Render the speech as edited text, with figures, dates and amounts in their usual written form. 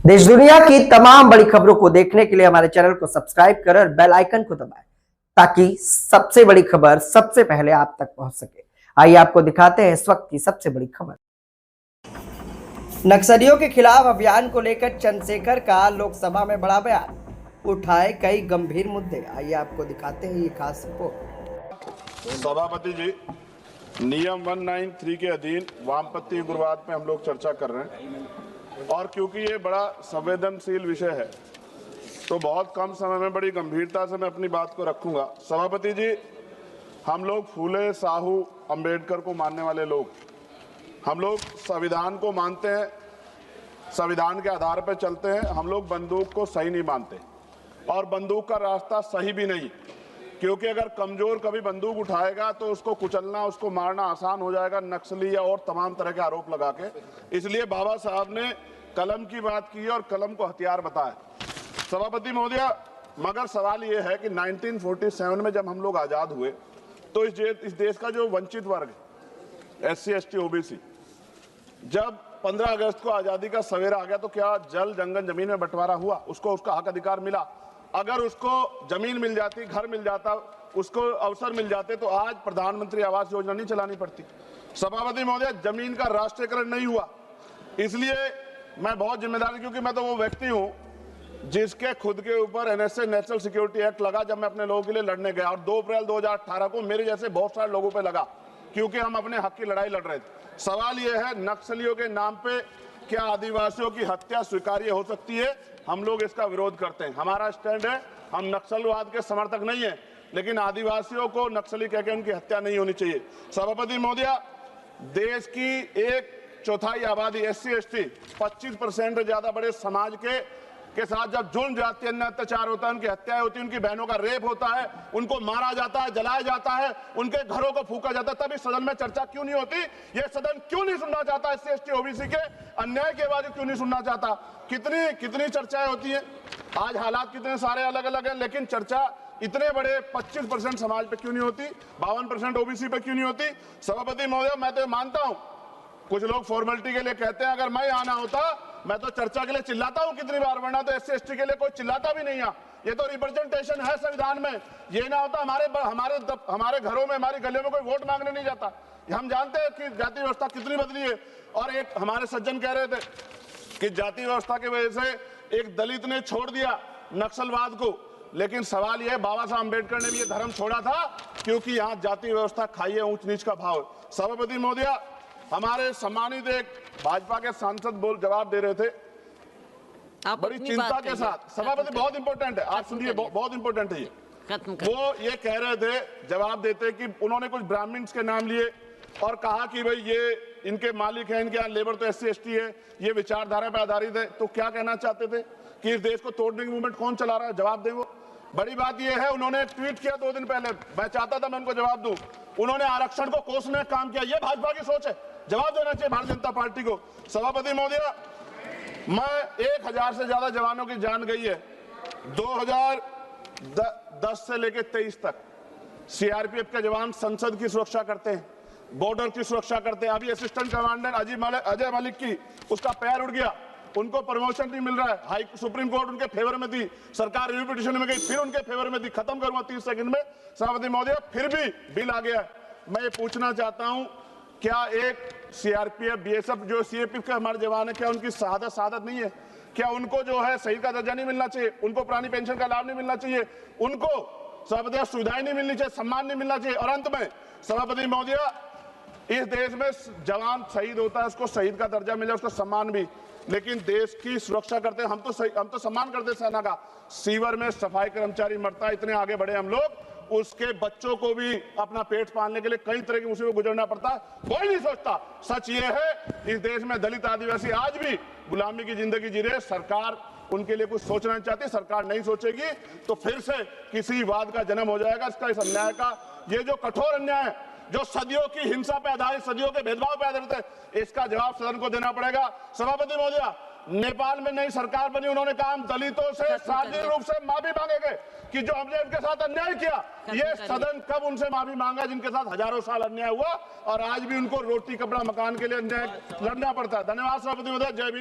देश दुनिया की तमाम बड़ी खबरों को देखने के लिए हमारे चैनल को सब्सक्राइब करें और बेल आइकन को दबाएं ताकि सबसे बड़ी खबर सबसे पहले आप तक पहुंच सके। आइए आपको दिखाते हैं इस वक्त की सबसे बड़ी खबर। नक्सलियों के खिलाफ अभियान को लेकर चंद्रशेखर का लोकसभा में बड़ा बयान, उठाए कई गंभीर मुद्दे। आइए आपको दिखाते हैं ये खास रिपोर्ट। सभापति जी, नियम 193 के अधीन वामपंथी उग्रवाद पे हम लोग चर्चा कर रहे हैं और क्योंकि ये बड़ा संवेदनशील विषय है तो बहुत कम समय में बड़ी गंभीरता से मैं अपनी बात को रखूंगा। सभापति जी, हम लोग फूले, साहू, अंबेडकर को मानने वाले लोग, हम लोग संविधान को मानते हैं, संविधान के आधार पर चलते हैं। हम लोग बंदूक को सही नहीं मानते और बंदूक का रास्ता सही भी नहीं, क्योंकि अगर कमजोर कभी बंदूक उठाएगा तो उसको कुचलना, उसको मारना आसान हो जाएगा, नक्सली या और तमाम तरह के आरोप लगा के। इसलिए बाबा साहब ने कलम की बात की और कलम को हथियार बताया। सभापति महोदय, मगर सवाल ये है कि 1947 में जब हम लोग आजाद हुए तो इस देश का जो वंचित वर्ग, SC, ST, OBC, जब 15 अगस्त को आजादी का सवेरा आ गया तो क्या जल जंगल जमीन में बंटवारा हुआ? उसको उसका हक अधिकार मिला। अगर उसको जमीन मिल जाती, घर मिल जाता, उसको अवसर मिल जाते तो आज प्रधानमंत्री आवास योजना नहीं चलानी पड़ती। सभापति महोदय, जमीन का राष्ट्रीयकरण नहीं हुआ। इसलिए मैं बहुत जिम्मेदारी, क्योंकि मैं तो वो व्यक्ति हूं जिसके खुद के ऊपर NSA, नेशनल सिक्योरिटी एक्ट लगा जब मैं अपने लोगों के लिए लड़ने गया, और 2 अप्रैल 2018 को मेरे जैसे बहुत सारे लोगों पे लगा, क्योंकि हम अपने हक की लड़ाई लड़ रहे थे। सवाल यह है, नक्सलियों के नाम पे क्या आदिवासियों की हत्या स्वीकार्य हो सकती है? हम लोग इसका विरोध करते हैं। हमारा स्टैंड है, हम नक्सलवाद के समर्थक नहीं है, लेकिन आदिवासियों को नक्सली कहकर उनकी हत्या नहीं होनी चाहिए। सभापति महोदय, देश की 1/4 आबादी SC, ST, 25% से ज्यादा बड़े समाज के साथ जब जुल्म, जाति, अन्य अत्याचार होता है, उनकी हत्याएं होती है, उनकी बहनों का रेप होता है, उनको मारा जाता है, जलाया जाता है, उनके घरों को फूका जाता है, तब इस सदन में चर्चा क्यों नहीं होती? ये सदन क्यों नहीं सुनना चाहता? SC, ST, OBC के अन्याय के बाद क्यों नहीं सुनना चाहता? कितनी चर्चाएं होती हैं। आज हालात कितने सारे अलग अलग हैं, लेकिन चर्चा इतने बड़े 25% समाज पे क्यों नहीं होती, 52% OBC पे क्यों नहीं होती? सभापति महोदय, मैं तो मानता हूं, कुछ लोग फॉर्मेलिटी के लिए कहते हैं, अगर मैं आना होता मैं तो चर्चा के लिए चिल्लाता हूं कितनी बार, वरना तो SC, ST के लिए कोई चिल्लाता भी नहीं है। ये तो रिप्रेजेंटेशन है संविधान में। ये ना होता हमारे घरों में, हमारी गलियों में कोई वोट मांगने नहीं जाता। हम जानते हैं कि जाति व्यवस्था कितनी बदली है। और एक हमारे सज्जन कह रहे थे कि जाति व्यवस्था की वजह से एक दलित ने छोड़ दिया नक्सलवाद को, लेकिन सवाल यह है, बाबा साहब अम्बेडकर ने भी ये धर्म छोड़ा था क्योंकि यहाँ जाति व्यवस्था खाई है, ऊंच नीच का भाव। सभापति महोदय, हमारे सम्मानित एक भाजपा के सांसद जवाब दे रहे थे बड़ी चिंता के साथ। सभापति, बहुत इंपॉर्टेंट है, आप सुनिए, बहुत इंपॉर्टेंट है ये। वो ये कह रहे थे जवाब देते कि उन्होंने कुछ ब्राह्मण्स के नाम लिए और कहा कि भाई ये इनके मालिक हैं, इनके यहाँ लेबर तो SC, ST है, ये विचारधारा पर आधारित है। तो क्या कहना चाहते थे कि इस देश को तोड़ने की मूवमेंट कौन चला रहा है? जवाब दें। वो बड़ी बात यह है, उन्होंने एक ट्वीट किया 2 दिन पहले, मैं चाहता था मैं उनको जवाब दूं। उन्होंने आरक्षण को कोसने का काम किया। ये भाजपा की सोच है, जवाब देना चाहिए भारतीय जनता पार्टी को। सभापति महोदय, मैं 1000 से ज्यादा जवानों की जान गई है 2010 से लेकर 23 तक। CRPF के जवान संसद की सुरक्षा करते हैं, बॉर्डर की सुरक्षा करते हैं। अभी असिस्टेंट कमांडेंट अजय मलिक की, उसका पैर उड़ गया, उनको प्रमोशन नहीं मिल रहा है। सुप्रीम कोर्ट उनके फेवर में थी, सरकार रिव्यू पिटीशन में गई, फिर उनके फेवर में थी। खत्म करूंगा 30 सेकंड में। सभापति महोदय, फिर भी बिल आ गया। मैं ये पूछना चाहता हूं, क्या एक CRPF, BSF जो CAPF के हमारे जवान है, क्या उनकी शहादत नहीं है? क्या उनको जो है शहीद का दर्जा नहीं मिलना चाहिए? उनको पुरानी पेंशन का लाभ नहीं मिलना चाहिए? उनको सभापति सुविधाएं नहीं मिलनी चाहिए? सम्मान नहीं मिलना चाहिए? और अंत में सभापति महोदय, इस देश में जवान शहीद होता है, उसको शहीद का दर्जा मिले, उसको सम्मान भी, लेकिन देश की सुरक्षा करते हैं। हम तो सम्मान करते हैं सेना का। सीवर में सफाई कर्मचारी मरता है, इतने आगे बढ़े हम लोग, उसके बच्चों को भी अपना पेट पालने के लिए कई तरह की मुसीबत गुजरना पड़ता है, कोई नहीं सोचता। सच ये है, इस देश में दलित आदिवासी आज भी गुलामी की जिंदगी जी रहे। सरकार उनके लिए कुछ सोचना नहीं चाहती। सरकार नहीं सोचेगी तो फिर से किसी वाद का जन्म हो जाएगा। इस अन्याय का, ये जो कठोर अन्याय है, जो सदियों की हिंसा पे आधारित, सदियों के भेदभाव पे आधारित है, इसका जवाब सदन को देना पड़ेगा। सभापति महोदय, नेपाल में नई सरकार बनी, उन्होंने कहा हम दलितों से सार्वजनिक रूप से माफी मांगेंगे कि जो हमने उनके साथ अन्याय किया। ये सदन कब उनसे माफी मांगा जिनके साथ हजारों साल अन्याय हुआ और आज भी उनको रोटी कपड़ा मकान के लिए अन्याय लड़ना पड़ता है। धन्यवाद सभापति महोदय। जय भीम।